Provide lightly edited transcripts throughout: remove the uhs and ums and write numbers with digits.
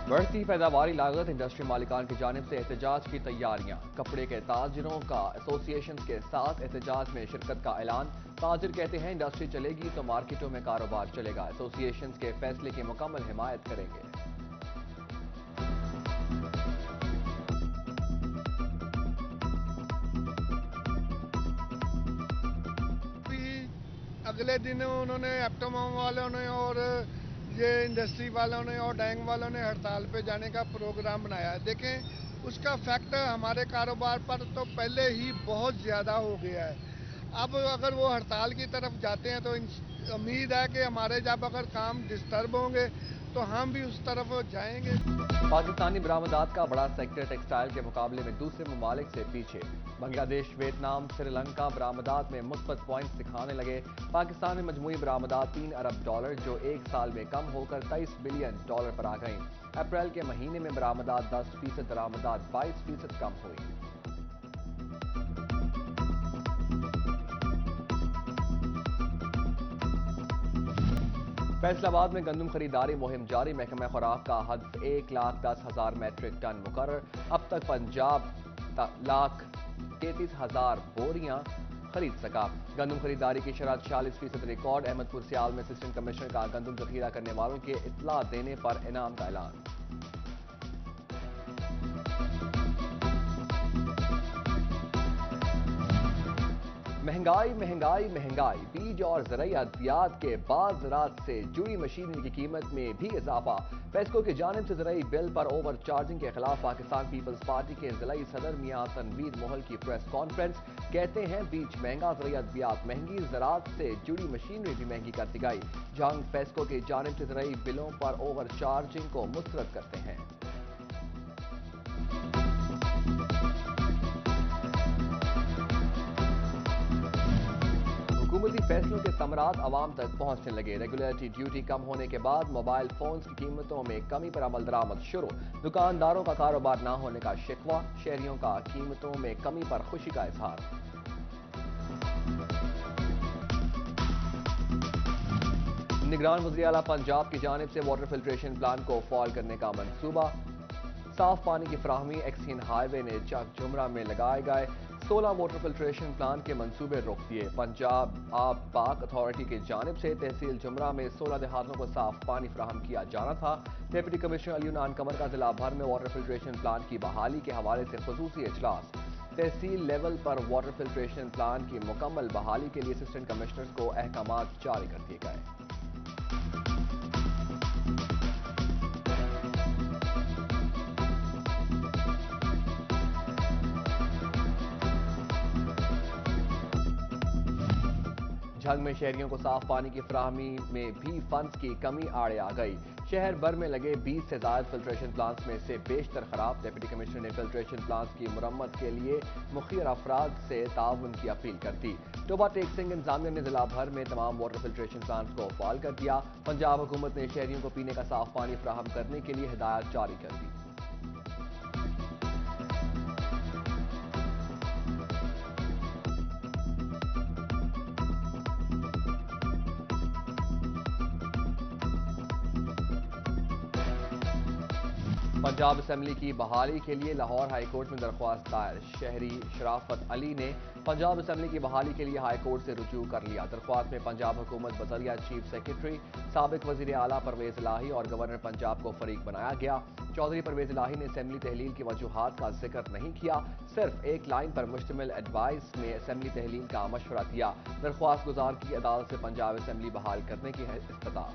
بڑھتی پیداواری لاگت انڈسٹری مالکان کی جانب سے احتجاج کی تیاریاں کپڑے کے تاجروں کا ایسوسی ایشنز کے ساتھ احتجاج میں شرکت کا اعلان تاجر کہتے ہیں انڈسٹری چلے گی تو مارکیٹوں میں کاروبار چلے گا ایسوسی ایشنز کے فیصلے کی مکمل حمایت کریں گے اگلے دن انہوں نے ایپٹومام والوں نے اور یہ انڈسٹری والوں نے اور ڈینگ والوں نے ہڑتال پہ جانے کا پروگرام بنایا ہے. دیکھیں اس کا فیکٹ ہمارے کاروبار پر تو پہلے ہی بہت زیادہ ہو گیا ہے. اب اگر وہ ہڑتال کی طرف جاتے ہیں تو امید ہے کہ ہمارے جب اگر کام ڈسٹرب ہوں گے تو ہم بھی اس طرف جائیں گے. پاکستانی برآمدات کا بڑا سیکٹر ٹیکسٹائل کے مقابلے میں دوسرے ممالک سے پیچھے بنگلہ دیش ویتنام سری لنکا برآمدات میں مثبت پوائنٹس دکھانے لگے پاکستان میں مجموعی برآمدات $3 ارب جو ایک سال میں کم ہو کر $23 بلین پر آ گئیں اپریل کے مہینے میں برآمدات 10% درآمدات 22% کم ہوئی فیصل آباد میں گندم خریداری مہم جاری محکمہ خوراک کا ہدف 1,10,000 میٹرک ٹن مقرر اب تک پنجاب 1,33,000 بوریاں خرید سکا گندم خریداری کی شرح 46% ریکارڈ احمد پور سیال میں اسسٹنٹ کمشنر کا گندم ذخیرہ کرنے والوں کے اطلاع دینے پر انعام کا اعلان مہنگائی مہنگائی مہنگائی بیج اور زرعی ادویات کے بعض زراعت سے جڑی مشینری کی قیمت میں بھی اضافہ پیسکو کی جانب سے زرعی بل پر اوور چارجنگ کے خلاف پاکستان پیپلز پارٹی کے ضلعی صدر میاں تنویر محل کی پریس کانفرنس کہتے ہیں بیج مہنگا زرعی ادویات مہنگی زراعت سے جڑی مشینری بھی مہنگی کر دی گئی جہاں پیسکو کی جانب سے زرعی بلوں پر اوور چارجنگ کو مسترد کرتے ہیں حکومتی فیصلوں کے ثمرات عوام تک پہنچنے لگے ریگولیٹری ڈیوٹی کم ہونے کے بعد موبائل فونز کی قیمتوں میں کمی پر عمل درآمد شروع دکانداروں کا کاروبار نہ ہونے کا شکوہ شہریوں کا قیمتوں میں کمی پر خوشی کا اظہار نگران وزیر اعلیٰ پنجاب کی جانب سے واٹر فلٹریشن پلانٹ کو فعال کرنے کا منصوبہ صاف پانی کی فراہمی ایکسین ہائی وے نے چک جمرہ میں لگائے گئے 16 واٹر فلٹریشن پلانٹ کے منصوبے روک دیے پنجاب آب پاک اتھارٹی کی جانب سے تحصیل جمرہ میں 16 دیہاتوں کو صاف پانی فراہم کیا جانا تھا ڈپٹی کمشنر علی عنان قمر کا ضلع بھر میں واٹر فلٹریشن پلانٹ کی بحالی کے حوالے سے خصوصی اجلاس تحصیل لیول پر واٹر فلٹریشن پلانٹ کی مکمل بحالی کے لیے اسسٹنٹ کمشنرز کو احکامات جاری کر دیے گئے جھنگ میں شہریوں کو صاف پانی کی فراہمی میں بھی فنڈز کی کمی آڑے آ گئی شہر بھر میں لگے 20 سے زائد فلٹریشن پلانٹس میں سے بیشتر خراب ڈپٹی کمشنر نے فلٹریشن پلانٹس کی مرمت کے لیے مخیر افراد سے تعاون کی اپیل کر دی ٹوبہ ٹیک سنگھ انتظامیہ نے ضلع بھر میں تمام واٹر فلٹریشن پلانٹس کو فعال کر دیا پنجاب حکومت نے شہریوں کو پینے کا صاف پانی فراہم کرنے کے لیے ہدایات جاری کر دی پنجاب اسمبلی کی بحالی کے لیے لاہور ہائی کورٹ میں درخواست دائر شہری شرافت علی نے پنجاب اسمبلی کی بحالی کے لیے ہائی کورٹ سے رجوع کر لیا درخواست میں پنجاب حکومت بذریعہ چیف سیکرٹری سابق وزیر اعلیٰ پرویز الہی اور گورنر پنجاب کو فریق بنایا گیا چودھری پرویز الہی نے اسمبلی تحلیل کی وجوہات کا ذکر نہیں کیا صرف ایک لائن پر مشتمل ایڈوائس میں اسمبلی تحلیل کا مشورہ دیا درخواست گزار کی عدالت سے پنجاب اسمبلی بحال کرنے کی استدعا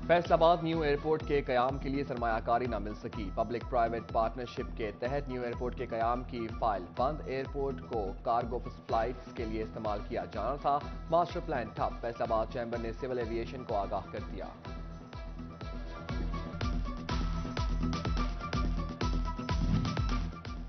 فیصل آباد نیو ایئرپورٹ کے قیام کے لیے سرمایہ کاری نہ مل سکی پبلک پرائیویٹ پارٹنرشپ کے تحت نیو ایئرپورٹ کے قیام کی فائل بند ایئرپورٹ کو کارگو فلائٹس کے لیے استعمال کیا جانا تھا ماسٹر پلان ٹھپ فیصل آباد چیمبر نے سول ایوی ایشن کو آگاہ کر دیا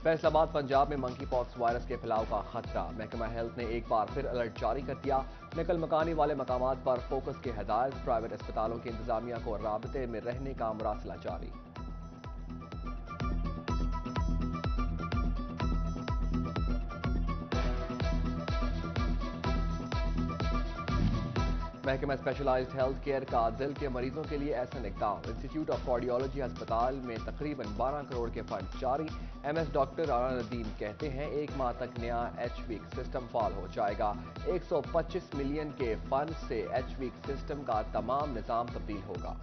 فیصل آباد پنجاب میں منکی پاکس وائرس کے پھیلاؤ کا خطرہ محکمہ ہیلتھ نے ایک بار پھر الرٹ جاری کر دیا نقل مکانی والے مقامات پر فوکس کی ہدایت پرائیویٹ اسپتالوں کی انتظامیہ کو رابطے میں رہنے کا مراسلہ جاری محکمہ اسپیشلائزڈ ہیلتھ کیئر کا دل کے مریضوں کے لیے احسن اقدام. انسٹیٹیوٹ آف کارڈیالوجی ہسپتال میں تقریباً 12 کروڑ کے فنڈ جاری. M S doctor Rana Nadeem کہتے ہیں 1 ماہ تک نیا ایچ ویک سسٹم فعال ہو جائے گا. 125 ملین کے فنڈ سے ایچ ویک سسٹم کا تمام نظام تبدیل ہوگا.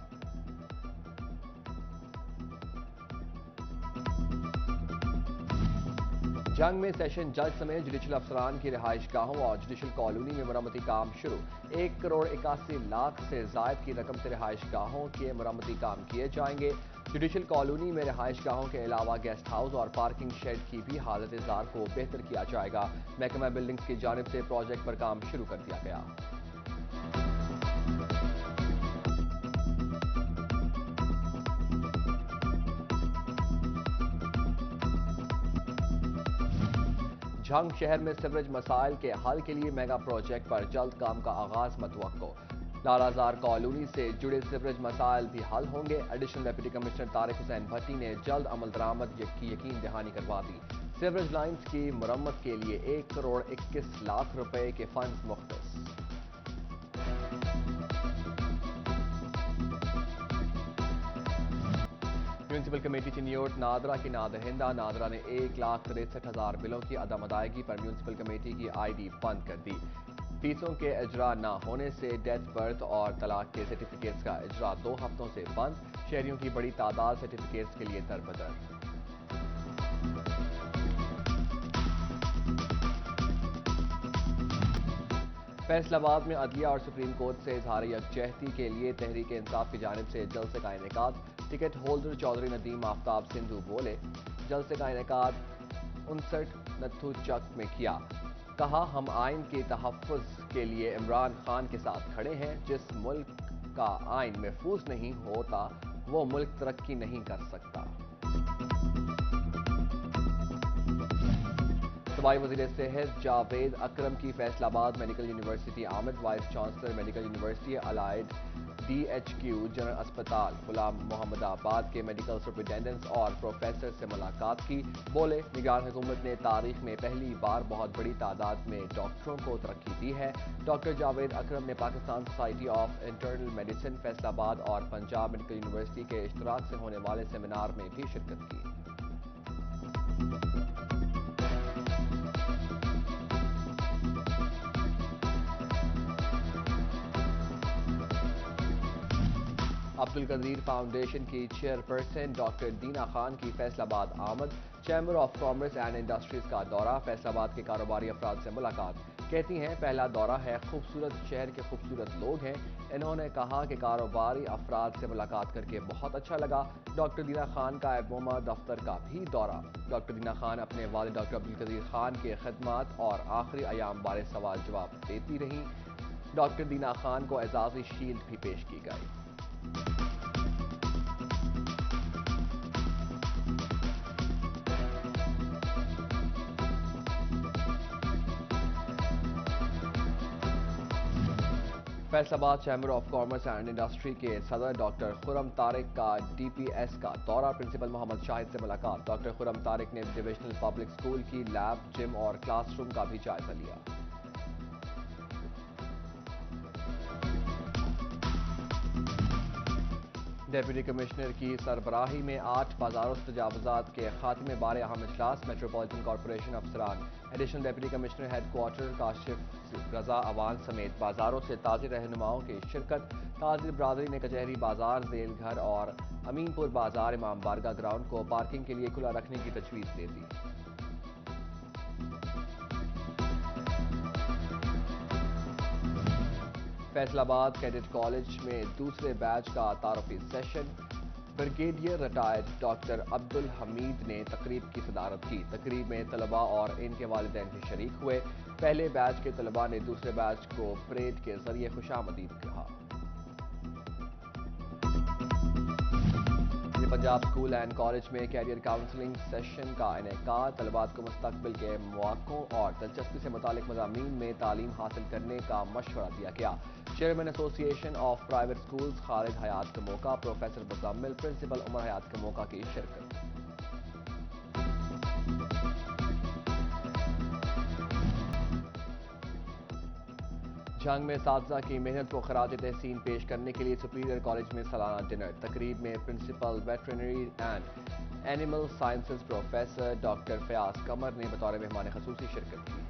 جنگ میں سیشن جج سمیت جوڈیشل افسران کی رہائش گاہوں اور جوڈیشل کالونی میں مرمتی کام شروع. 1 کروڑ 81 لاکھ سے زائد کی رقم سے رہائش گاہوں کے مرمتی کام کیے جائیں گے. جوڈیشل کالونی میں رہائش گاہوں کے علاوہ گیسٹ ہاؤس اور پارکنگ شیڈ کی بھی حالت زار کو بہتر کیا جائے گا. محکمہ بلڈنگز کی جانب سے پروجیکٹ پر کام شروع کر دیا گیا. جھنگ شہر میں سیوریج مسائل کے حل کے لیے میگا پروجیکٹ پر جلد کام کا آغاز متوقع. لالازار کالونی سے جڑے سیوریج مسائل بھی حل ہوں گے. ایڈیشنل ڈپٹی کمشنر طارق حسین بھٹی نے جلد عمل درآمد کی یقین دہانی کروا دی. سیوریج لائنز کی مرمت کے لیے 1 کروڑ 21 لاکھ روپے کے فنڈز مختص. میونسپل کمیٹی چنیوٹ نادرا کی نادہندہ. نادرا نے 1,63,000 بلوں کی عدم ادائیگی پر میونسپل کمیٹی کی آئی ڈی بند کر دی. فیسوں کے اجراء نہ ہونے سے ڈیتھ برتھ اور طلاق کے سرٹیفکیٹس کا اجراء 2 ہفتوں سے بند. شہریوں کی بڑی تعداد سرٹیفکیٹس کے لیے دربدر. فیصل آباد میں عدلیہ اور سپریم کورٹ سے اظہار یکجہتی کے لیے تحریک انصاف کی جانب سے جلسے کا انعقاد. ٹکٹ ہولڈر چودھری ندیم آفتاب سندھو بولے جلسے کا انعقاد 59 نتھو چک میں کیا. کہا ہم آئین کے تحفظ کے لیے عمران خان کے ساتھ کھڑے ہیں. جس ملک کا آئین محفوظ نہیں ہوتا وہ ملک ترقی نہیں کر سکتا. صوبائی وزیر صحت جاوید اکرم کی فیصل آباد میڈیکل یونیورسٹی آمد. Vice chancellor medical university allied D H Q general اسپتال غلام محمد آباد کے میڈیکل سپرنٹینڈنٹس اور پروفیسر سے ملاقات کی. بولے نگران حکومت نے تاریخ میں پہلی بار بہت بڑی تعداد میں ڈاکٹروں کو ترقی دی ہے. ڈاکٹر جاوید اکرم نے Pakistan society of internal medicine Faisal آباد اور پنجاب میڈیکل یونیورسٹی کے اشتراک سے ہونے والے سیمینار میں بھی شرکت کی. عبدالقدیر فاؤنڈیشن کی چیئرپرسن ڈاکٹر دینا خان کی فیصل آباد آمد. Chamber of commerce and industries کا دورہ. فیصل آباد کے کاروباری افراد سے ملاقات. کہتی ہیں پہلا دورہ ہے, خوبصورت شہر کے خوبصورت لوگ ہیں. انہوں نے کہا کہ کاروباری افراد سے ملاقات کر کے بہت اچھا لگا. ڈاکٹر دینا خان کا ابوما دفتر کا بھی دورہ. ڈاکٹر دینا خان اپنے والد ڈاکٹر عبدالقدیر خان کے خدمات اور آخری ایام بارے سوال جواب دیتی رہیں. ڈاکٹر دینا خان کو اعزازی شیلڈ بھی پیش کی گئی. فیصل آباد chamber of commerce and industry کے صدر ڈاکٹر خرم طارق کا ڈی پی ایس کا دورہ. پرنسپل محمد شاہد سے ملاقات. ڈاکٹر خرم طارق نے ڈویژنل پبلک اسکول کی لیب, جم اور کلاس روم کا بھی جائزہ لیا. ڈپٹی کمشنر کی سربراہی میں 8 بازاروں سے تجاوزات کے خاتمے بارے اہم اجلاس. میٹروپولیٹن کارپوریشن افسران, additional deputy commissioner headquarter Kashif Raza Awan سمیت بازاروں سے تاجر رہنماؤں کی شرکت. تاجر برادری نے کچہری بازار, ذیل گھر اور امین پور بازار امام بارگاہ گراؤنڈ کو پارکنگ کے لیے کھلا رکھنے کی تجویز دے دی. فیصل آباد کیڈٹ کالج میں دوسرے بیچ کا تعارفی session. Brigadier retired doctor Abdul Hamid نے تقریب کی صدارت کی. تقریب میں طلباء اور ان کے والدین بھی شریک ہوئے. پہلے بیچ کے طلباء نے دوسرے بیچ کو پریڈ کے ذریعے خوش آمدید کہا. پنجاب اسکول اینڈ کالج میں کیریئر کاؤنسلنگ سیشن کا انعقاد. طلباء کو مستقبل کے مواقعوں اور دلچسپی سے متعلق مضامین میں تعلیم حاصل کرنے کا مشورہ دیا گیا. چیئرمین ایسوسی ایشن آف پرائیویٹ اسکولز خالد حیات کا موقع. پروفیسر مزمل, پرنسپل عمر حیات کا موقع کی شرکت. جنگ میں اساتذہ کی محنت کو خراج تحسین پیش کرنے کے لیے سپیریئر کالج میں سالانہ ڈنر. تقریب میں principal veterinary and animal sciences professor doctor Fayyaz Qamar نے بطور مہمان خصوصی شرکت کی.